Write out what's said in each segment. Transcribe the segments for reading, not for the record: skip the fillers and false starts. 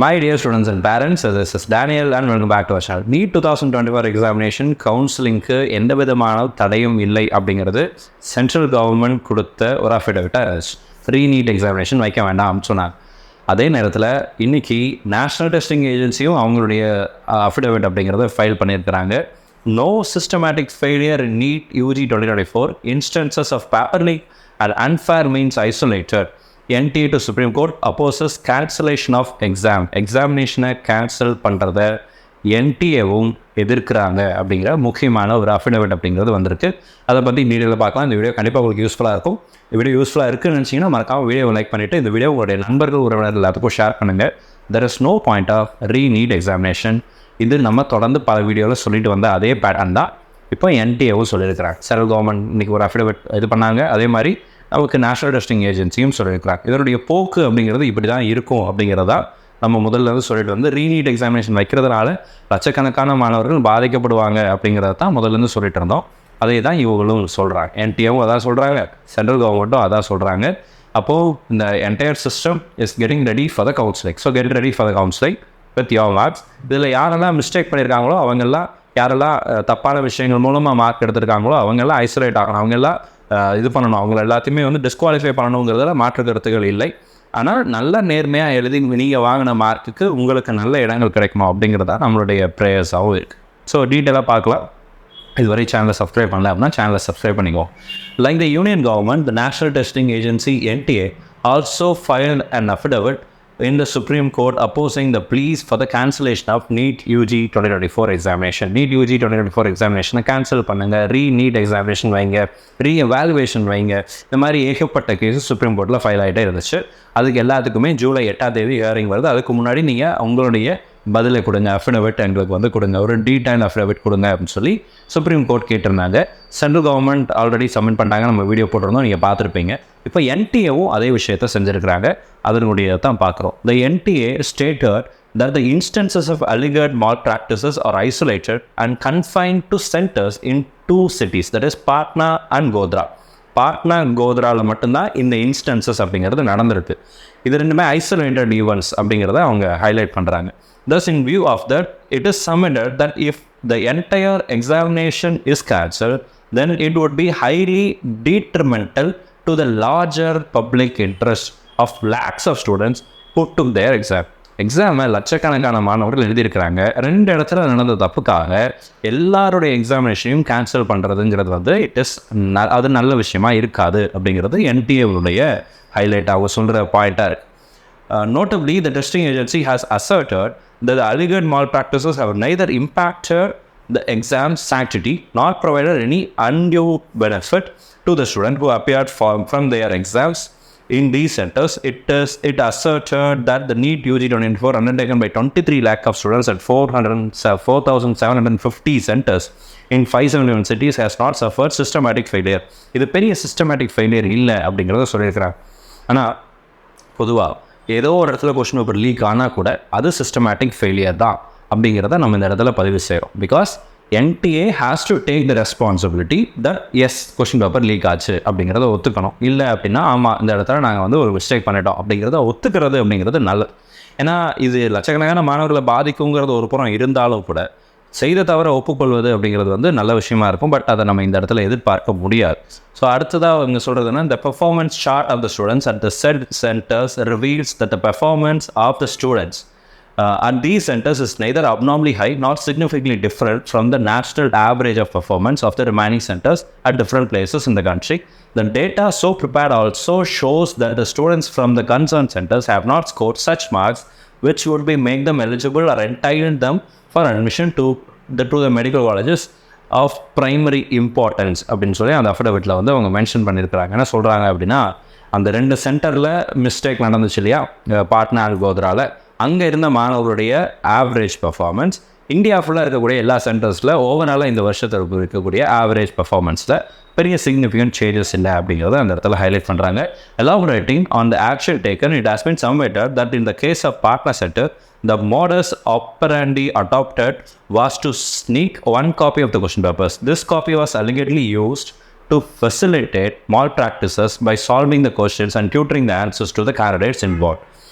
My dear students and parents, this is Daniel and welcome back to our channel. NEET 2024 examination counselingக்கு எந்த விதமான தடையும் இல்லை அப்படிங்கிறது central government கொடுத்த ஒரு அஃபிடவிட்டை ஃப்ரீ நீட் எக்ஸாமினேஷன் வைக்க வேண்டாம் சொன்னாங்க. அதே நேரத்தில் இன்றைக்கி நேஷ்னல் டெஸ்டிங் ஏஜென்சியும் அவங்களுடைய அஃபிடவிட் அப்படிங்கிறத ஃபைல் பண்ணியிருக்கிறாங்க. No systematic failure in NEET UG 2024 instances of paper leak and unfair means isolated. NTA to Supreme Court opposes cancellation of எக்ஸாமினேஷனை கேன்சல் பண்ணுறத NTAவும் எதிர்க்கிறாங்க அப்படிங்கிற முக்கியமான ஒரு அஃபிடவிட் அப்படிங்கிறது வந்திருக்கு. அதை பற்றி டீட்டெயிலில் பார்க்கலாம். இந்த வீடியோ கண்டிப்பாக உங்களுக்கு யூஸ்ஃபுல்லாக இருக்கும். இந்த வீடியோ யூஸ்ஃபுல்லாக இருக்குன்னு நினச்சிங்கன்னா மறக்காமல் வீடியோ லைக் பண்ணிவிட்டு இந்த வீடியோ உங்களுடைய நண்பர்கள் உறவினர் எல்லாத்துக்கும் ஷேர் பண்ணுங்கள். There is no point of re NEET examination. இது நம்ம தொடர்ந்து பல வீடியோவில் சொல்லிட்டு வந்த அதே பேட்டர்ன் தான் இப்போ NTAவும் சொல்லியிருக்கிறாங்க. சென்ட்ரல் கவர்மெண்ட் இன்றைக்கி ஒரு அஃபிடவிட் இது பண்ணாங்க. அதே மாதிரி நமக்கு நேஷ்னல் டெஸ்டிங் ஏஜென்சியும் சொல்லியிருக்கிறாங்க. இதனுடைய போக்கு அப்படிங்கிறது இப்படி தான் இருக்கும் அப்படிங்கிறதா நம்ம முதல்ல வந்து சொல்லிட்டு வந்து ரீநீட் எக்ஸாமினேஷன் வைக்கிறதுனால லட்சக்கணக்கான மாணவர்கள் பாதிக்கப்படுவாங்க அப்படிங்கிறத தான் முதல்லேருந்து சொல்லிட்டு இருந்தோம். அதே தான் இவங்களும் சொல்கிறாங்க. NTAவும் அதான் சொல்கிறாங்க, சென்ட்ரல் கவர்மெண்ட்டும் அதான் சொல்கிறாங்க. அப்போது இந்த entire system is getting ready for the counselling. So get ready for the counselling with your marks. இதில் யாரெல்லாம் மிஸ்டேக் பண்ணியிருக்காங்களோ அவங்கெல்லாம், யாரெல்லாம் தப்பான விஷயங்கள் மூலமாக மார்க் எடுத்திருக்காங்களோ அவங்கெல்லாம் ஐசோலேட் ஆகணும், அவங்கெல்லாம் இது பண்ணணும், அவங்கள எல்லாத்தையுமே வந்து டிஸ்குவாலிஃபை பண்ணணுங்கிறதுல மாற்று கருத்துக்கள் இல்லை. ஆனால் நல்ல நேர்மையாக எழுதி நீங்கள் வாங்கின மார்க்குக்கு உங்களுக்கு நல்ல இடங்கள் கிடைக்குமா அப்படிங்கிறதா நம்மளுடைய ப்ரேயர்ஸாகவும் இருக்குது. ஸோ டீட்டெயிலாக பார்க்கலாம். இதுவரை சேனலை சப்ஸ்கிரைப் பண்ணல அப்படின்னா சேனலை சப்ஸ்கிரைப் பண்ணிக்குவோம். Like the union government, the national testing agency NTA also filed an affidavit in the Supreme Court opposing the pleas for the cancellation of NEET UG 2024 examination. NEET UG 2024 examination cancel பண்ணுங்க, re-NEET examination வைங்க, re-evaluation வைங்க. இந்த மாதிரி ஏகப்பட்ட gases supreme கோர்ட்டில் file ஆகிட்டே இருந்துச்சு. அதுக்கு எல்லாத்துக்குமே ஜூலை 8 ஹியரிங் வருது. அதுக்கு முன்னாடி நீங்கள் உங்களுடைய பதிலை கொடுங்க, அஃபிடவிட் எங்களுக்கு வந்து கொடுங்க, ஒரு டீடைல் அஃபிடவிட் கொடுங்க அப்படின்னு சொல்லி சுப்ரீம் கோர்ட் கேட்டிருந்தாங்க. சென்ட்ரல் கவர்மெண்ட் ஆல்ரெடி சப்மிட் பண்ணாங்க, நம்ம வீடியோ போட்டிருந்தோம், நீங்கள் பார்த்துருப்பீங்க. இப்போ NTAவும் அதே விஷயத்தை செஞ்சுருக்கிறாங்க. அதனுடைய தான் பார்க்குறோம். The NTA stated that the instances of alleged malpractices are isolated and confined to centers in 2 cities, that is Patna and Godhra. Patna கோத்ராவில் மட்டும்தான் இந்த இன்ஸ்டன்சஸ் அப்படிங்கிறது நடந்திருக்கு. இது ரெண்டுமே ஐசோலேட்டட் ஈவெண்ட்ஸ் அப்படிங்கிறத அவங்க ஹைலைட் பண்ணுறாங்க. Thus, in view of that, it is submitted that if the entire examination is cancelled, then it would be highly detrimental to the larger public interest of lakhs of students who took their எக்ஸாமை லட்சக்கணக்கான மாணவர்கள் எழுதியிருக்கிறாங்க. 2 இடத்துல நடந்த தப்புக்காக எல்லாருடைய எக்ஸாமினேஷனையும் cancel பண்ணுறதுங்கிறது வந்து அது நல்ல விஷயமா இருக்காது அப்படிங்கிறது NTAவுடைய ஹைலைட்டாக சொல்கிற பாயிண்ட்டாக இருக்குது. Notably, the testing agency has asserted that the alleged malpractices have neither impacted the exam sanctity nor provided any undue benefit to the student who appeared from their exams in these centers. It asserted that the NEET UG 2024 undertaken by 23 lakh of students at 4,750 centers in 571 cities has not suffered systematic failure. இது பெரிய systematic failure இல்லை அப்படிங்கிறத சொல்லியிருக்கிறாங்க. ஆனால் பொதுவாக ஏதோ ஒரு இடத்துல கொஸ்டின் பேப்பர் லீக் ஆனால் கூட அது சிஸ்டமேட்டிக் ஃபெயிலியர் தான் அப்படிங்கிறத நம்ம இந்த இடத்துல பதிவு செய்கிறோம். Because NTA has to take the responsibility that yes, question paper leak ஆச்சு அப்படிங்கிறத ஒத்துக்கணும். இல்லை அப்படின்னா ஆமாம், இந்த இடத்துல நாங்கள் வந்து ஒரு மிஸ்டேக் பண்ணிட்டோம் அப்படிங்கிறத ஒத்துக்கிறது அப்படிங்கிறது நல்லது. ஏன்னா இது லட்சக்கணக்கான மாணவர்களை பாதிக்குங்கிறது ஒரு புறம் இருந்தாலும் கூட செய்த தவிர ஒப்புக்கொள்வது அப்படிங்கிறது வந்து நல்ல விஷயமா இருக்கும். பட் அதை நம்ம இந்த இடத்துல எதிர்பார்க்க முடியாது. ஸோ அடுத்ததாக அவங்க சொல்கிறதுனா, the performance chart of the students at the said centers reveals that the performance of the students at these centers is neither abnormally high nor significantly different from the national average of performance of the remaining centers at different places in the country. The data so prepared also shows that the students from the concerned centers have not scored such marks which would be make them eligible or entitle them for admission to the medical colleges of primary importance அப்படின்னு சொல்லி அந்த அஃபிடவிட்டில் வந்து அவங்க mention பண்ணியிருக்கிறாங்க. என்ன சொல்கிறாங்க அப்படின்னா, அந்த 2 சென்டரில் மிஸ்டேக் நடந்துச்சு இல்லையா, பாட்னா அண்ட் கோத்ராவில், அங்கே இருந்த மாணவர்களுடைய ஆவரேஜ் பர்ஃபார்மன்ஸ் இந்தியா ஃபுல்லாக இருக்கக்கூடிய எல்லா சென்டர்ஸில் ஓவராலாக இந்த வருஷத்துக்கு இருக்கக்கூடிய ஆவரேஜ் பர்ஃபார்மன்ஸில் பெரிய சிக்னிஃபிகண்ட் சேஞ்சஸ் இல்லை அப்படிங்கிறத அந்த இடத்துல ஹைலைட் பண்ணுறாங்க. Elaborating on the action taken, it has been submitted that in the case of Patna Center, the modus operandi adopted was to sneak one copy of the question papers. This copy was allegedly used to facilitate malpractices by solving the questions and tutoring the answers to the candidates involved.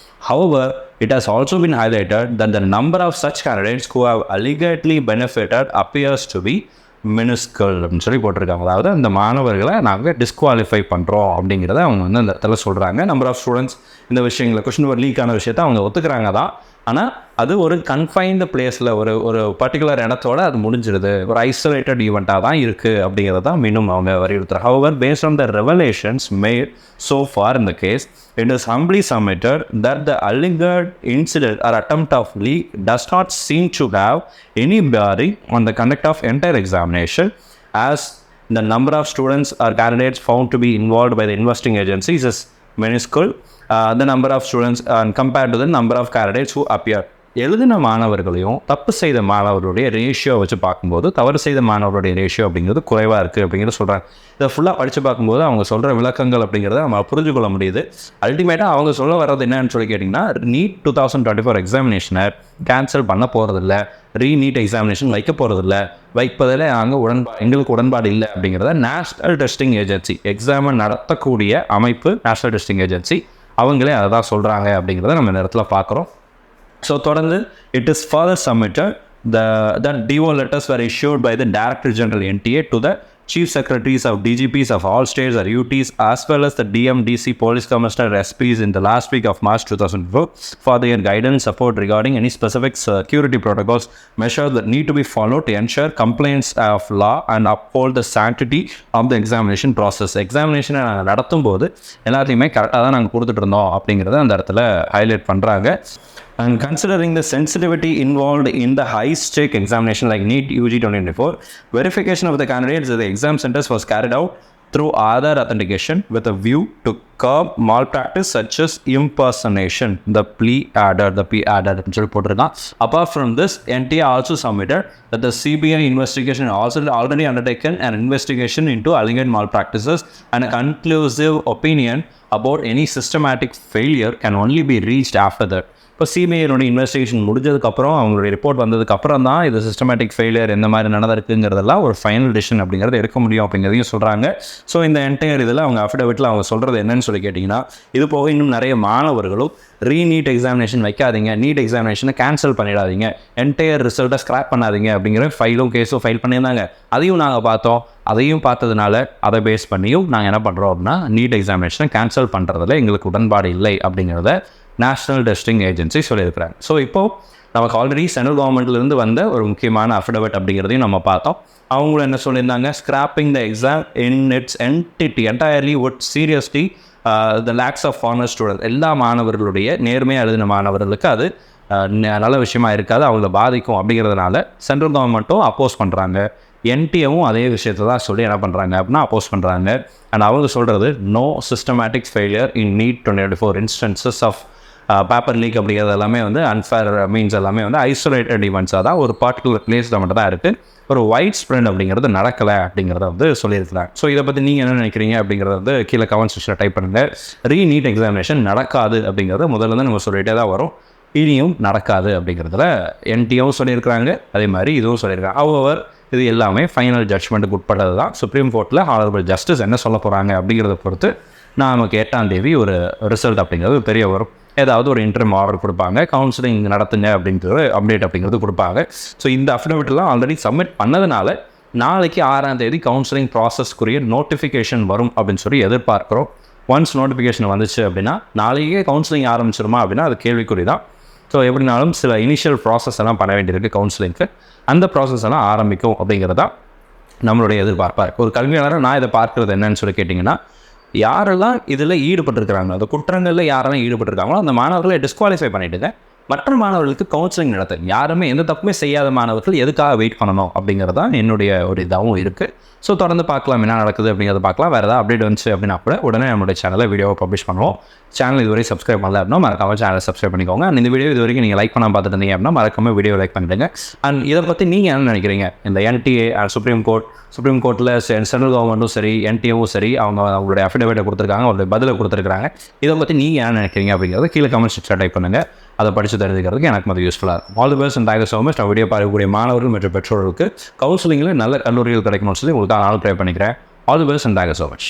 However, it has also been highlighted that the number of such candidates who have allegedly benefited appears to be minuscule அப்படின்னு சொல்லி போட்டிருக்காங்க. அதாவது அந்த மாணவர்களை நாங்கள் disqualify பண்ணுறோம் அப்படிங்கிறத அவங்க வந்து அந்த இடத்துல சொல்கிறாங்க. நம்பர் ஆஃப் ஸ்டூடெண்ட்ஸ் இந்த விஷயங்களை கொஸ்டின் பேப்பர் லீக் ஆன விஷயத்தை அவங்க ஒத்துக்கிறாங்க தான். ஆனால் அது ஒரு கன்ஃபைன்டு பிளேஸில் ஒரு பர்டிகுலர் இடத்தோட அது முடிஞ்சிடுது, ஒரு ஐசோலேட்டட் ஈவெண்ட்டாக தான் இருக்குது அப்படிங்கிறது தான் மீண்டும் அவங்க வலியுறுத்துறாங்க. However based on the revelations made so far in the case, it is humbly submitted that the alleged incident or attempt of leak does not seem to have any bearing on the conduct of entire examination, as the number of students or candidates found to be involved by the investigating agencies is minuscule. The number of students compared to the number of candidates who appear. எழுதின மாணவர்களையும் தப்பு செய்த மாணவர்களுடைய ratio வச்சு பார்க்கும்போது தவறு செய்த மாணவர்களுடைய ரேஷியோ அப்படிங்கிறது குறைவாக இருக்குது அப்படிங்கிறது சொல்கிறாங்க. இதை ஃபுல்லாக படித்து பார்க்கும்போது அவங்க சொல்கிற விளக்கங்கள் அப்படிங்கிறத நம்ம புரிஞ்சுக்கொள்ள முடியுது. அல்டிமேட்டாக அவங்க சொல்ல வர்றது என்னன்னு சொல்லி கேட்டிங்கன்னா, நீட் 2024 எக்ஸாமினேஷனை கேன்சல் பண்ண போகிறதில்ல, நீட் எக்ஸாமினேஷன் வைக்க போகிறதில்ல, வைப்பதில் எங்களுக்கு உடன்பாடு இல்லை அப்படிங்கிறத நேஷ்னல் டெஸ்டிங் ஏஜென்சி, எக்ஸாமை நடத்தக்கூடிய அமைப்பு நேஷ்னல் டெஸ்டிங் ஏஜென்சி அவங்களே அதை தான் சொல்கிறாங்க அப்படிங்கிறத நம்ம இந்த இடத்துல பார்க்குறோம். So, தொடர்ந்து it is further submitted that DO letters were issued by the Director General NTA to the Chief Secretaries of DGPs of all states or UTs as well as the DMDC Police Commissioner SPs in the last week of March 2004 for their guidance support regarding any specific security protocols measures that need to be followed to ensure compliance of law and uphold the sanctity of the examination process. Examination நாங்கள் நடத்தும் போது எல்லாத்தையுமே கரெக்டாக தான் நாங்கள் கொடுத்துட்டு இருந்தோம் அப்படிங்கிறத அந்த இடத்துல ஹைலைட் பண்ணுறாங்க. And considering the sensitivity involved in the high-stake examination like NEET UG 2024, verification of the candidates at the exam centers was carried out through Aadhaar authentication with a view to curb malpractice such as impersonation, the plea adder. Apart from this, NTA also submitted that the CBI investigation also already undertaken an investigation into alleged malpractices, and a conclusive opinion about any systematic failure can only be reached after that. இப்போ சிபிஐனுடைய investigation முடிஞ்சதுக்கப்புறம் அவங்களுடைய report வந்ததுக்கப்புறம் தான் இது systematic failure எந்த மாதிரி நடந்திருக்குங்கிறதெல்லாம் ஒரு final decision அப்படிங்கிறது எடுக்க முடியும் அப்படிங்கிறதையும் சொல்கிறாங்க. ஸோ இந்த என்டையர் இதில் அவங்க அஃபிடவிட்டில் அவங்க சொல்கிறது என்னன்னு சொல்லி கேட்டிங்கன்னா, இது போக இன்னும் நிறைய மாணவர்களும் நீட் எக்ஸாமினேஷன் வைக்காதீங்க, நீட் எக்ஸாமினேஷனை கேன்சல் பண்ணிடாதீங்க, என்டையர் ரிசல்ட்டை ஸ்க்ராப் பண்ணாதீங்க அப்படிங்கிற கேஸும் ஃபைல் பண்ணியிருந்தாங்க. அதையும் நாங்கள் பார்த்தோம். அதையும் பார்த்ததுனால அதை பேஸ் பண்ணியும் நாங்கள் என்ன பண்ணுறோம் அப்படின்னா, நீட் எக்ஸாமினேஷனை கேன்சல் பண்ணுறதுல எங்களுக்கு உடன்பாடு இல்லை அப்படிங்கிறத நேஷ்னல் டெஸ்டிங் ஏஜென்சி சொல்லியிருக்கிறாங்க. ஸோ இப்போது நமக்கு ஆல்ரெடி சென்ட்ரல் கவர்மெண்ட்லேருந்து வந்த ஒரு முக்கியமான அஃபிடவிட் அப்படிங்கிறதையும் நம்ம பார்த்தோம். அவங்களும் என்ன சொல்லியிருந்தாங்க, scrapping the exam in its entirely would seriously the lakhs of foreigner student, எல்லா மாணவர்களுடைய நேர்மையாக எழுதின மாணவர்களுக்கு அது நல்ல விஷயமா இருக்காது, அவங்கள பாதிக்கும் அப்படிங்கிறதுனால சென்ட்ரல் கவர்மெண்ட்டும் அப்போஸ் பண்ணுறாங்க. என்டிஏவும் அதே விஷயத்தை தான் சொல்லி என்ன பண்ணுறாங்க அப்படின்னா அப்போஸ் பண்ணுறாங்க. அண்ட் அவங்க சொல்கிறது, no systematic failure in NEET 2024 instances of paper leak அப்படிங்கிறது எல்லாமே வந்து அன்ஃபேர் மீன்ஸ் எல்லாமே வந்து ஐசோலேட்டட் ஈவெண்ட்ஸாக தான் ஒரு பர்டிகுலர் பிளேஸில் மட்டும் தான் இருக்குது, ஒரு வைட் ஸ்ப்ரெட் அப்படிங்கிறது நடக்கலை அப்படிங்கிறத வந்து சொல்லியிருக்கிறாங்க. ஸோ இதை பற்றி நீங்கள் என்ன நினைக்கிறீங்க அப்படிங்கிறத வந்து கீழே கமெண்ட் செக்ஷனில் டைப் பண்ணுங்கள். நீட் எக்ஸாமினேஷன் நடக்காது அப்படிங்கிறத முதல்ல தான் நம்ம சொல்லிகிட்டே தான் வரும், இனியும் நடக்காது அப்படிங்கிறதுல என்டிஏவும் சொல்லியிருக்கிறாங்க, அதே மாதிரி இதுவும் சொல்லியிருக்காங்க. ஹவவர் இது எல்லாமே ஃபைனல் ஜட்ஜ்மெண்ட்டுக்கு உட்பட்டது தான். சுப்ரீம் கோர்ட்டில் ஹானரபிள் ஜஸ்டிஸ் என்ன சொல்ல போகிறாங்க அப்படிங்கிறத பொறுத்து நமக்கு 8ஆம் தேதி ஒரு ரிசல்ட் அப்படிங்கிறது பெரிய வரும். ஏதாவது ஒரு இன்டர்ம் ஆர்டர் கொடுப்பாங்க, கவுன்சிலிங் நடத்துங்க அப்படிங்கிறது அப்டேட் அப்படிங்கிறது கொடுப்பாங்க. ஸோ இந்த அஃபிடவிட்லாம் ஆல்ரெடி சப்மிட் பண்ணதுனால நாளைக்கு 6ஆம் தேதி கவுன்சிலிங் ப்ராசஸ்க்குரிய நோட்டிஃபிகேஷன் வரும் அப்படின்னு சொல்லி எதிர்பார்க்குறோம். ஒன்ஸ் நோட்டிஃபிகேஷன் வந்துச்சு அப்படின்னா நாளைக்கே கவுன்சிலிங் ஆரம்பிச்சிருமா அப்படின்னா அது கேள்விக்குறி தான். ஸோ எப்படினாலும் சில இனிஷியல் ப்ராசஸ் எல்லாம் பண்ண வேண்டியிருக்கு கவுன்சிலிங்க்கு, அந்த ப்ராசஸ் எல்லாம் ஆரம்பிக்கும் அப்படிங்கிறது தான் நம்மளுடைய எதிர்பார்ப்பாக இருக்குது. ஒரு கல்வியாளராக நான் இதை பார்க்குறது என்னன்னு சொல்லி கேட்டிங்கன்னா, யாரெல்லாம் இதில் ஈடுபட்டிருக்கிறாங்க, அந்த குற்றங்களில் யாரெல்லாம் ஈடுபட்டிருக்காங்களோ அந்த மாணவர்களை டிஸ்குவாலிஃபை பண்ணிவிடுங்க, மற்ற மாணவர்களுக்கு கவுன்சிலிங் நடத்துங்க. யாருமே எந்த தப்புமே செய்யாத மாணவர்கள் எதுக்காக வெயிட் பண்ணணும் அப்படிங்கிறது தான் என்னுடைய ஒரு இதாகவும் இருக்குது. ஸோ தொடர்ந்து பார்க்கலாம் என்ன நடக்குது அப்படிங்கிறத பார்க்கலாம். வேறு ஏதாவது அப்டேட் வந்துச்சு அப்படின்னா கூட உடனே நம்மளுடைய சேனலில் வீடியோவை பப்ளிஷ் பண்ணுவோம். சேனல் இதுவரை சப்ஸ்கிரைப் பண்ணல அப்படின்னா மறக்காம சேனலை சப்ஸ்கிரைப் பண்ணிக்கோங்க. அண்ட் இந்த வீடியோ இது வரைக்கும் நீங்கள் லைக் பண்ணால் பார்த்துட்டு இருந்தீங்க அப்படின்னா மறக்காம வீடியோ லைக் பண்ணிடுங்க. அண்ட் இதை பற்றி நீங்கள் என்ன நினைக்கிறீங்க? இந்த NTA சுப்ரீம் கோர்ட்டில் சென்ட்ரல் கவர்மெண்ட்டும் சரி NTAவும் சரி அவங்களுடைய அஃபிடவிட்டை கொடுத்துருக்காங்க, அவங்களுடைய பதிலை கொடுத்துருக்காங்க. இதை பற்றி நீங்கள் என்ன நினைக்கிறீங்க அப்படிங்கிறது கீழே கமெண்ட் செக்ஷனில் டைப் பண்ணுங்கள். அதை படித்து தெரிஞ்சுக்கிறதுக்கு எனக்கு அது யூஸ்ஃபுல்லாக இருக்கும். All the best and thank you so much. நான் வீடியோ பார்க்கக்கூடிய மாணவர்கள் மற்றும் பெற்றோர்களுக்கு கவுன்சிலிங்கில் நல்ல கல்லூரிகள் கிடைக்கணும்னு சொல்லி உங்களுக்கு நான் ப்ரே பண்ணிக்கிறேன். All the best and thank you so much.